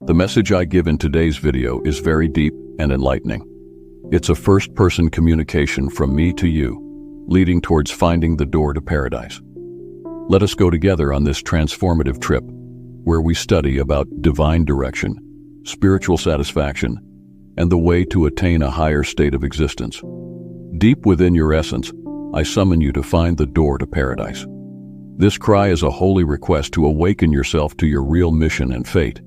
The message I give in today's video is very deep and enlightening. It's a first-person communication from me to you, leading towards finding the door to paradise. Let us go together on this transformative trip, where we study about divine direction, spiritual satisfaction, and the way to attain a higher state of existence. Deep within your essence, I summon you to find the door to paradise. This cry is a holy request to awaken yourself to your real mission and fate.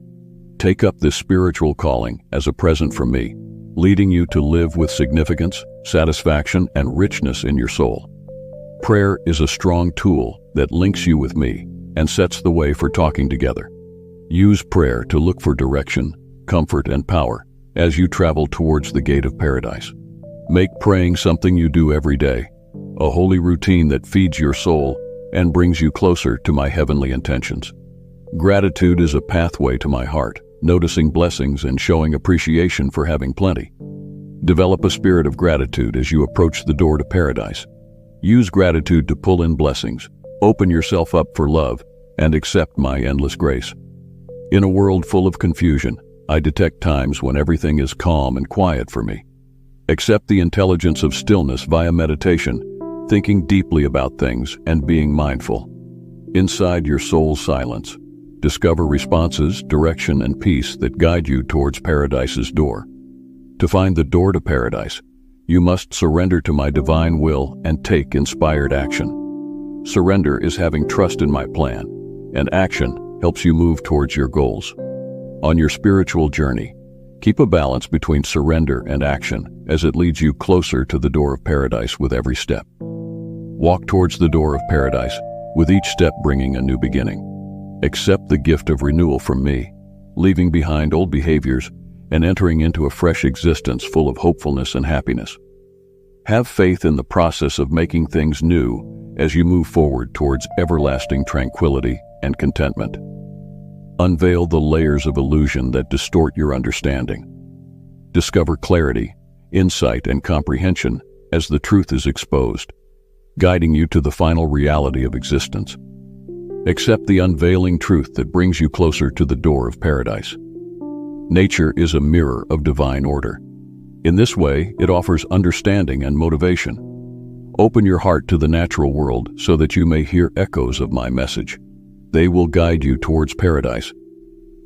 Take up this spiritual calling as a present from me, leading you to live with significance, satisfaction, and richness in your soul. Prayer is a strong tool that links you with me and sets the way for talking together. Use prayer to look for direction, comfort, and power as you travel towards the gate of paradise. Make praying something you do every day, a holy routine that feeds your soul and brings you closer to my heavenly intentions. Gratitude is a pathway to my heart, noticing blessings and showing appreciation for having plenty. Develop a spirit of gratitude as you approach the door to paradise. Use gratitude to pull in blessings, open yourself up for love, and accept my endless grace. In a world full of confusion, I detect times when everything is calm and quiet for me. Accept the intelligence of stillness via meditation, thinking deeply about things and being mindful. Inside your soul's silence, discover responses, direction, and peace that guide you towards paradise's door. To find the door to paradise, you must surrender to my divine will and take inspired action. Surrender is having trust in my plan, and action helps you move towards your goals. On your spiritual journey, keep a balance between surrender and action as it leads you closer to the door of paradise with every step. Walk towards the door of paradise, with each step bringing a new beginning. Accept the gift of renewal from me, leaving behind old behaviors and entering into a fresh existence full of hopefulness and happiness. Have faith in the process of making things new as you move forward towards everlasting tranquility and contentment. Unveil the layers of illusion that distort your understanding. Discover clarity, insight, and comprehension as the truth is exposed, guiding you to the final reality of existence. Accept the unveiling truth that brings you closer to the door of paradise. Nature is a mirror of divine order. In this way, it offers understanding and motivation. Open your heart to the natural world so that you may hear echoes of my message. They will guide you towards paradise.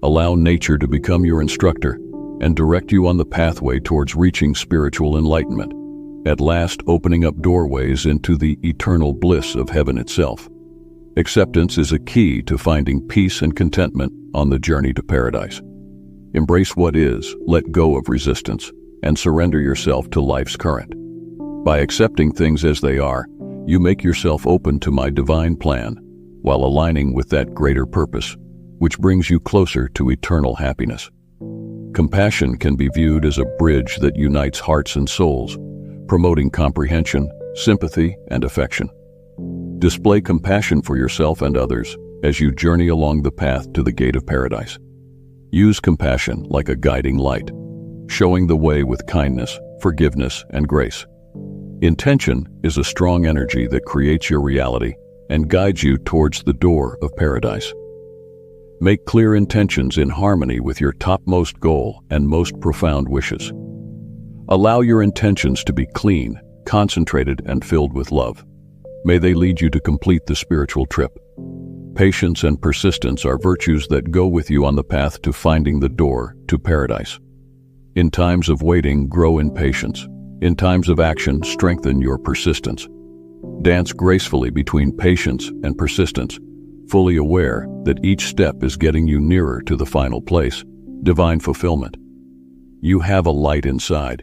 Allow nature to become your instructor and direct you on the pathway towards reaching spiritual enlightenment, at last opening up doorways into the eternal bliss of heaven itself. Acceptance is a key to finding peace and contentment on the journey to paradise. Embrace what is, let go of resistance, and surrender yourself to life's current. By accepting things as they are, you make yourself open to my divine plan, while aligning with that greater purpose, which brings you closer to eternal happiness. Compassion can be viewed as a bridge that unites hearts and souls, promoting comprehension, sympathy, and affection. Display compassion for yourself and others as you journey along the path to the gate of paradise. Use compassion like a guiding light, showing the way with kindness, forgiveness, and grace. Intention is a strong energy that creates your reality and guides you towards the door of paradise. Make clear intentions in harmony with your topmost goal and most profound wishes. Allow your intentions to be clean, concentrated, and filled with love. May they lead you to complete the spiritual trip. Patience and persistence are virtues that go with you on the path to finding the door to paradise. In times of waiting, grow in patience. In times of action, strengthen your persistence. Dance gracefully between patience and persistence, fully aware that each step is getting you nearer to the final place, divine fulfillment. You have a light inside.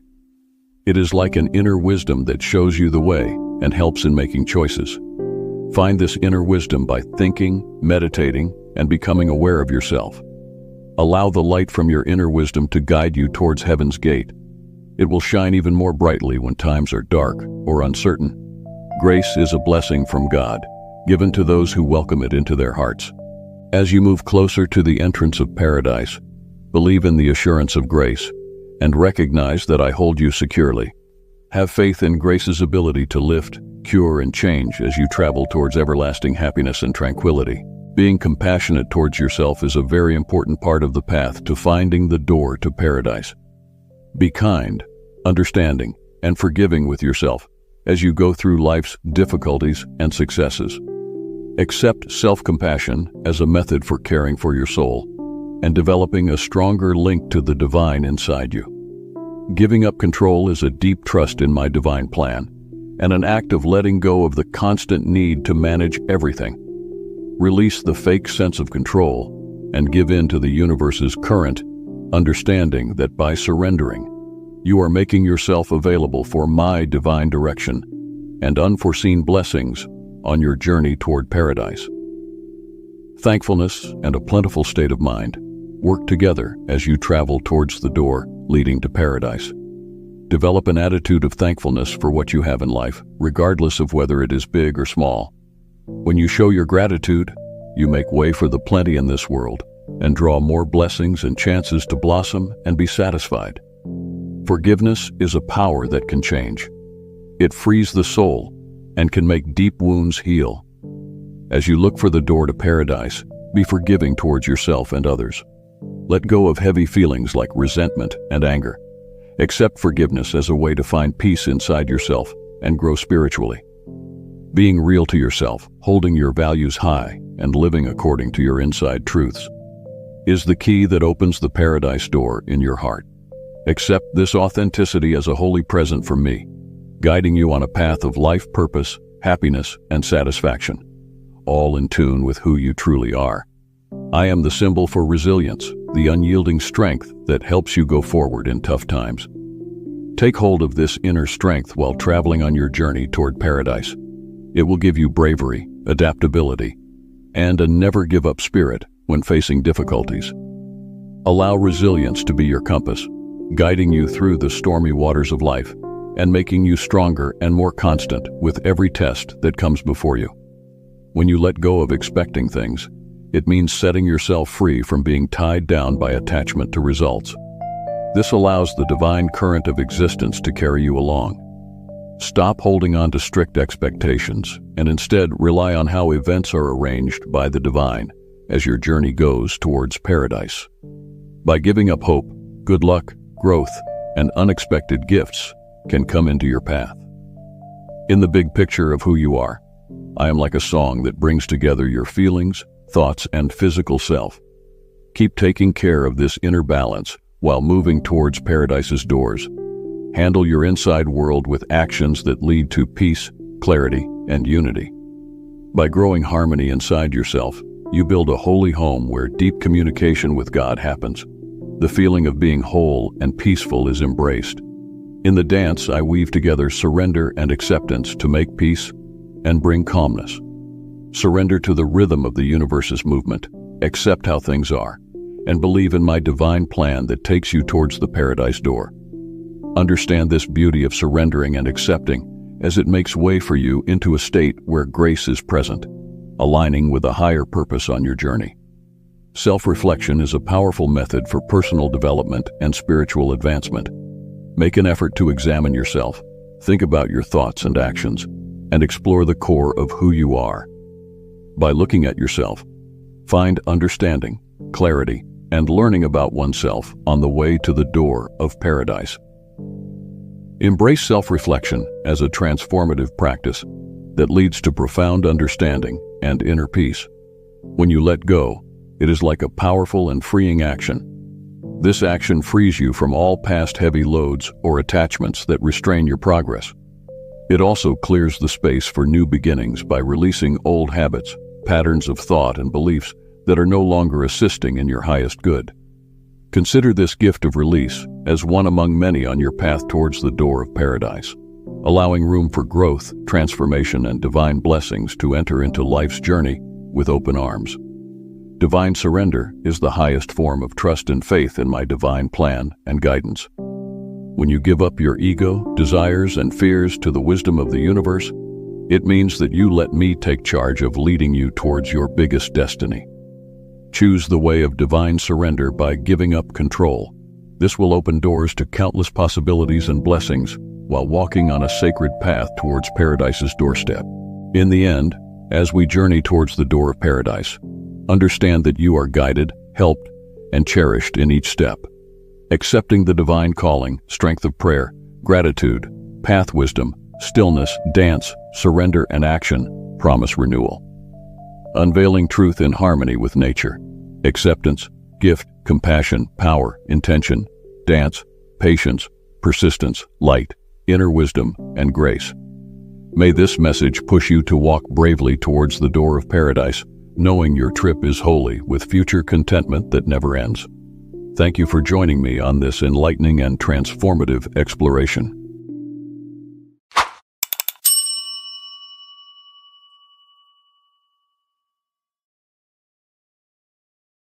It is like an inner wisdom that shows you the way and helps in making choices. Find this inner wisdom by thinking, meditating, and becoming aware of yourself. Allow the light from your inner wisdom to guide you towards heaven's gate. It will shine even more brightly when times are dark or uncertain. Grace is a blessing from God, given to those who welcome it into their hearts. As you move closer to the entrance of paradise, believe in the assurance of grace and recognize that I hold you securely. Have faith in grace's ability to lift, cure, and change as you travel towards everlasting happiness and tranquility. Being compassionate towards yourself is a very important part of the path to finding the door to paradise. Be kind, understanding, and forgiving with yourself as you go through life's difficulties and successes. Accept self-compassion as a method for caring for your soul and developing a stronger link to the divine inside you. Giving up control is a deep trust in my divine plan and an act of letting go of the constant need to manage everything. Release the fake sense of control and give in to the universe's current, understanding that by surrendering, you are making yourself available for my divine direction and unforeseen blessings on your journey toward paradise. Thankfulness and a plentiful state of mind work together as you travel towards the door leading to paradise. Develop an attitude of thankfulness for what you have in life, regardless of whether it is big or small. When you show your gratitude, you make way for the plenty in this world and draw more blessings and chances to blossom and be satisfied. Forgiveness is a power that can change. It frees the soul and can make deep wounds heal. As you look for the door to paradise, be forgiving towards yourself and others. Let go of heavy feelings like resentment and anger. Accept forgiveness as a way to find peace inside yourself and grow spiritually. Being real to yourself, holding your values high, and living according to your inside truths is the key that opens the paradise door in your heart. Accept this authenticity as a holy present from me, guiding you on a path of life purpose, happiness, and satisfaction, all in tune with who you truly are. I am the symbol for resilience, the unyielding strength that helps you go forward in tough times. Take hold of this inner strength while traveling on your journey toward paradise. It will give you bravery, adaptability, and a never-give-up spirit when facing difficulties. Allow resilience to be your compass, guiding you through the stormy waters of life and making you stronger and more constant with every test that comes before you. When you let go of expecting things, it means setting yourself free from being tied down by attachment to results. This allows the divine current of existence to carry you along. Stop holding on to strict expectations and instead rely on how events are arranged by the divine as your journey goes towards paradise. By giving up hope, good luck, growth, and unexpected gifts can come into your path. In the big picture of who you are, I am like a song that brings together your feelings, thoughts, and physical self. Keep taking care of this inner balance while moving towards paradise's doors. Handle your inside world with actions that lead to peace, clarity, and unity. By growing harmony inside yourself, you build a holy home where deep communication with God happens. The feeling of being whole and peaceful is embraced. In the dance, I weave together surrender and acceptance to make peace and bring calmness. Surrender to the rhythm of the universe's movement, accept how things are, and believe in my divine plan that takes you towards the paradise door. Understand this beauty of surrendering and accepting as it makes way for you into a state where grace is present, aligning with a higher purpose on your journey. Self-reflection is a powerful method for personal development and spiritual advancement. Make an effort to examine yourself, think about your thoughts and actions, and explore the core of who you are. By looking at yourself, find understanding, clarity, and learning about oneself on the way to the door of paradise. Embrace self-reflection as a transformative practice that leads to profound understanding and inner peace. When you let go, it is like a powerful and freeing action. This action frees you from all past heavy loads or attachments that restrain your progress. It also clears the space for new beginnings by releasing old habits, patterns of thought, and beliefs that are no longer assisting in your highest good. Consider this gift of release as one among many on your path towards the door of paradise, allowing room for growth, transformation, and divine blessings to enter into life's journey with open arms. Divine surrender is the highest form of trust and faith in my divine plan and guidance. When you give up your ego, desires, and fears to the wisdom of the universe, it means that you let me take charge of leading you towards your biggest destiny. Choose the way of divine surrender by giving up control. This will open doors to countless possibilities and blessings while walking on a sacred path towards paradise's doorstep. In the end, as we journey towards the door of paradise, Understand that you are guided, helped, and cherished in each step. Accepting the divine calling, strength of prayer, gratitude, path wisdom, stillness, dance, surrender, and action promise renewal. Unveiling truth in harmony with nature. Acceptance, gift, compassion, power, intention, dance, patience, persistence, light, inner wisdom, and grace. May this message push you to walk bravely towards the door of paradise, knowing your trip is holy with future contentment that never ends. Thank you for joining me on this enlightening and transformative exploration.